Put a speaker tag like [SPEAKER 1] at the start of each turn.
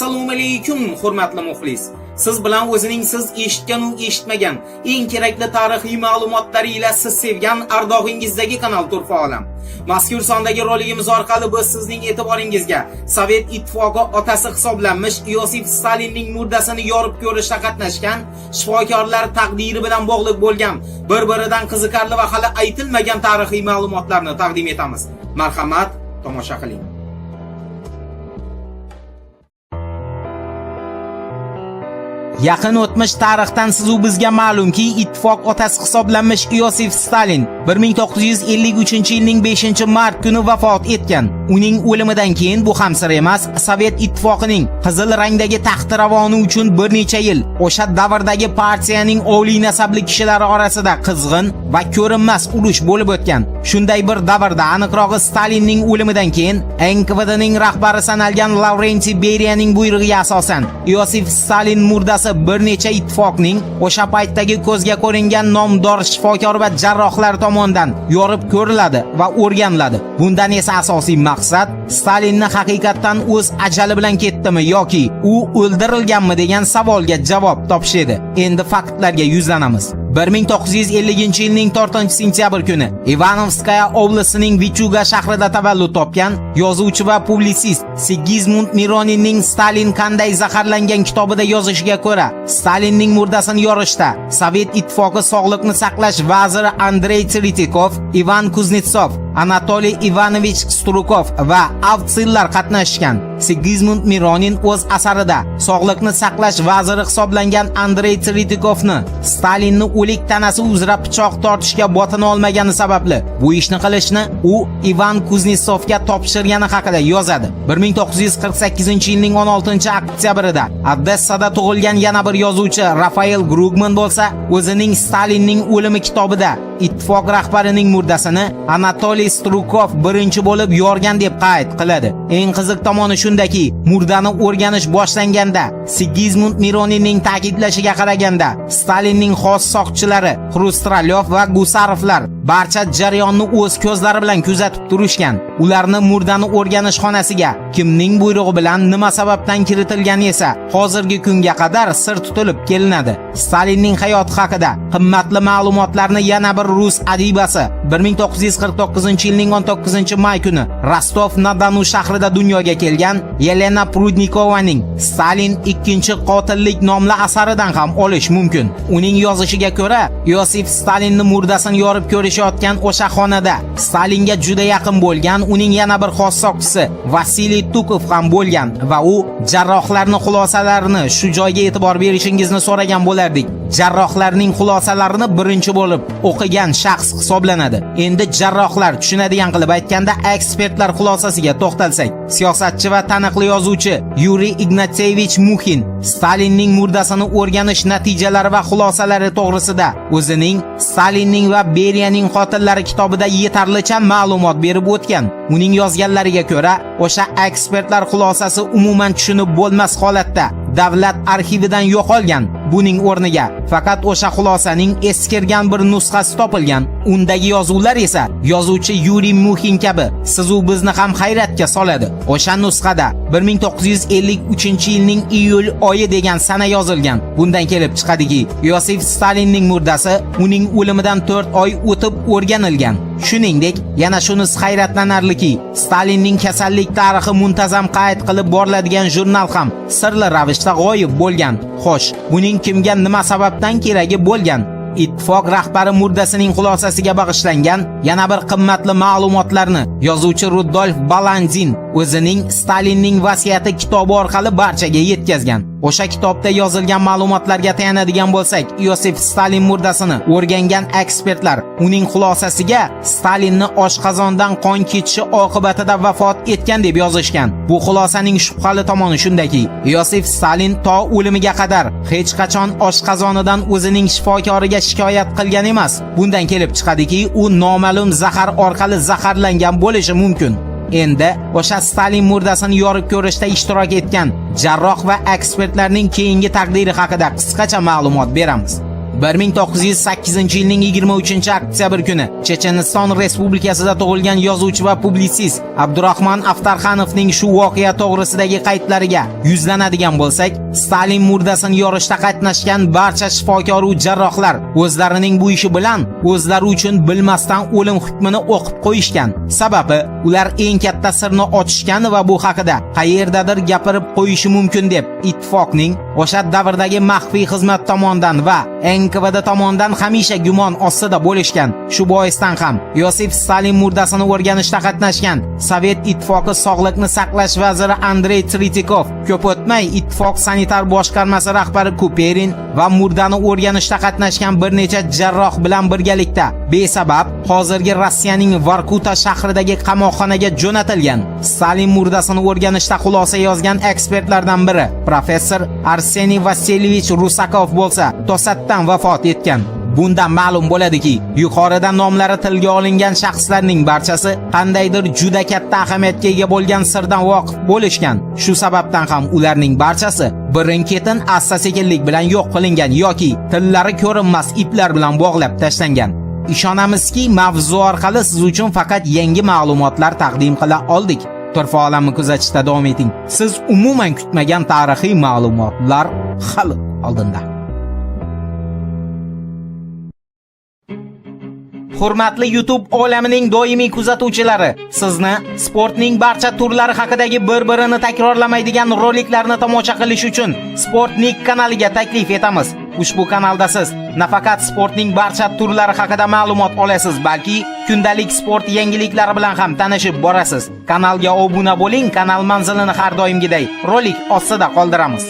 [SPEAKER 1] Assalomu alaykum, hurmatli muxlis. Siz bilan o'zining siz eshitgan va eshitmagan eng kerakli tarixiy ma'lumotlari ila siz sevgan ardog'ingizdagi kanal Turfa olam. Mazkur sondagi roligimiz orqali biz sizning e'tiboringizga Sovet Ittifoqi otasi hisoblanmish Yosif Stalinning murdasini yorib ko'rishda qatnashgan shifokorlar taqdiri bilan bog'liq bo'lgan bir-biridan qiziqarli va hali aytilmagan tarixiy ma'lumotlarni taqdim etamiz. Marhamat, tomosha qiling. Yaqin o'tmish tarixdan sizu bizga ma'lumki, ittifoq otasi hisoblanmish Yosif Stalin 1953-yilning 5-mart kuni vafot etgan. Uning o'limidan keyin bu ham sir emas, Sovet ittifoqining qizil rangdagi taxtiravoni uchun bir necha yil o'sha davrdagi partiyaning oliy nasabli kishilari orasida qizg'in va ko'rinmas urush bo'lib o'tgan. Shunday bir davrda, aniqrog'i Stalinning o'limidan keyin NKVDning rahbari sanalgan Lavrentiy Beriyaning buyrug'iga asosan Yosif Stalin murdasi bir necha ittifoqning o'sha paytdagi ko'zga ko'ringan nomdor shifokor va jarrohlar tomonidan yorib ko'riladi va o'rganiladi. Bundan esa asosiy maqsad Stalinni haqiqatdan o'z ajali bilan ketdimi yoki u o'ldirilganmi degan savolga javob topish edi. Endi faktlarga yuzlanamiz. 1950-yilning 4-sentyabr kuni Ivanovskaya oblasining Vichuga shahrida tavallud topgan yozuvchi va publitsist Sigizmund Mironinning Stalin qanday zaharlangan kitobida yozishiga ko'ra, Stalinning murdasini yorishda Sovet ittifoqi sog'liqni saqlash vaziri Andrey Tsiritikov, Ivan Kuznetsov, Anatoliy Ivanovich Strukov va avtsillar qatnashgan. Sigizmund Mironin o'z asarida sog'liqni saqlash vaziri hisoblangan Andrey Tsiritikovni Stalinni o'lik tanasi uzra pichoq tortishga botina olmagani sababli bu ishni qilishni u Ivan Kuznetsovga topshirgani haqida yozadi. 1948-yilning 16-oktyabrida Odessada tug'ilgan yana bir yozuvchi Rafael Grugman bo'lsa, o'zining Stalinning o'limi kitobida ittifoq rahbarining murdasini Anatoliy Strukov birinchi bo'lib yorgan deb qayd qiladi. Eng qiziq tomoni shundaki, murdani o'rganish boshlanganda Sigizmund Mironinning ta'kidlashiga qaraganda Stalinning xos soqchilari Xrustralyov va Gusarovlar barcha jarayonni o'z ko'zlari bilan kuzatib turishgan. Ularni murdani o'rganish xonasiga kimning buyrug'i bilan nima sababdan kiritilgani esa hozirgi kunga qadar sir tutilib kelinadi. Stalinning hayoti haqida qimmatli ma'lumotlarni yana bir rus adibasi 1949-yilning 19-may kuni Rostov-na-Donu shahrida dunyoga kelgan Yelena Prudnikovaning Stalin ikkinchi qotillik nomli asaridan ham olish mumkin. Uning yozishiga ko'ra, Yosif Stalinni murdasini yorib ko'rishayotgan o'sha xonada Stalinga juda yaqin bo'lgan uning yana bir xos soqchisi Vasiliy Tukov ham bo'lgan va u jarrohlarning xulosalarini shu joyga e'tibor berishingizni so'ragan bo'lardik. Jarrohlarning xulosalarini birinchi bo'lib o'qigan shaxs hisoblanadi. Endi jarrohlar tushunadigan qilib aytganda ekspertlar xulosasiga to'xtalsak, siyosatchi va taniqli yozuvchi Yuriy Ignatyevich Mukhin Stalinning murdasini o'rganish natijalari va xulosalari to'g'risida o'zining Stalinning va Beriyaning qotillari kitobida yetarlicha ma'lumot berib o'tgan. Uning yozganlariga ko'ra, o'sha ekspertlar xulosasi umuman tushunib bo'lmas holatda davlat arxividan yo'qolgan. Buning o'rniga faqat o'sha xulosaning eskirgan bir nusxasi topilgan. Undagi yozuvlar esa yozuvchi Yuriy Mukhin kabi sizu bizni ham hayratga soladi. O'sha nusxada 1953-yilning iyul oyi degan sana yozilgan. Bundan kelib chiqadiki, Yosif Stalinning murdasi uning o'limidan 4 oy o'tib o'rganilgan. Shuningdek, yana shunisi hayratlanarliki, Stalinning kasallik tarixi muntazam qayd qilib boriladigan jurnal ham sirli ravishda g'oyib bo'lgan. Xo'sh, buning kimga nima sababdan keragi bo'lgan? Ittifoq rahbari murdasining xulosasiga bag'ishlangan yana bir qimmatli ma'lumotlarni yozuvchi Rudolf Balandin o'zining Stalinning vasiyati kitobi orqali barchaga yetkazgan. O'sha kitobda yozilgan ma'lumotlarga tayanadigan bo'lsak, Yosif Stalin murdasini o'rgangan ekspertlar uning xulosasiga Stalinni oshqozondan qon ketishi oqibatida vafot etgan deb yozishgan. Bu xulosaning shubhali tomoni shundaki, Yosif Stalin to o'limiga qadar hech qachon oshqozonidan o'zining shifokoriga shikoyat qilgan emas. Bundan kelib chiqadiki, u noma'lum zahar orqali zaharlangan bo'lishi mumkin. Endi o'sha Stalin murdasini yorib ko'rishda ishtirok etgan jarroh va ekspertlarning keyingi taqdiri haqida qisqacha ma'lumot beramiz. 1908-yilning 23-oktyabr kuni Checheniston Respublikasida tug'ilgan yozuvchi va publitsist Abdurahmon Aftarxanovning shu voqea to'g'risidagi qaydlariga yuzlanadigan bo'lsak, Stalin murdasini yorishda qatnashgan barcha shifokor va jarrohlar o'zlarining bu ishi bilan o'zlari uchun bilmasdan o'lim hukmini o'qib qo'yishgan. Sababi ular eng katta sirni ochishgan va bu haqida qayerdadir gapirib qo'yishi mumkin deb ittifoqning o'sha davrdagi maxfiy xizmat tomonidan va NKVD tomonidan hamisha gumon ostida bo'lishgan. Shu boisdan ham Yosif Stalin murdasini o'rganishda qatnashgan Sovet ittifoqi sog'liqni saqlash vaziri Andrey Tritikov ko'p o'tmay ittifoq sanitar boshqarmasi rahbari Kuperin va murdani o'rganishda qatnashgan bir necha jarroh bilan birgalikda besabab hozirgi Rossiyaning Vorkuta shahridagi qamoqxonaga jo'natilgan. Stalin murdasini o'rganishda xulosa yozgan ekspertlardan biri professor Arseniy Vasilyevich Rusakov bo'lsa, to'satdan vafot etgan. Bundan ma'lum bo'ladiki, yuqorida nomlari tilga olingan shaxslarning barchasi qandaydir juda katta ahamiyatga ega bo'lgan sirdan voqif bo'lishgan. Shu sababdan ham ularning barchasi birin-ketin asta-sekinlik bilan yo'q qilingan yoki tillari ko'rinmas iplar bilan bog'lab tashlangan. Ishonamizki, mavzu orqali siz uchun faqat yangi ma'lumotlar taqdim qila oldik. Turfa olamni kuzatishda davom eting. Siz umuman kutmagan tarixiy ma'lumotlar hali oldinda. Hurmatli YouTube olamining doimiy kuzatuvchilari, sizni sportning barcha turlari haqidagi bir-birini takrorlamaydigan roliklarni tomosha qilish uchun Sportnik kanaliga taklif etamiz. Ushbu kanalda siz nafaqat sportning barcha turlari haqida ma'lumot olasiz, balki kundalik sport yangiliklari bilan ham tanishib borasiz. Kanalga obuna bo'ling, kanal manzilini har doimgiday rolik ostida qoldiramiz.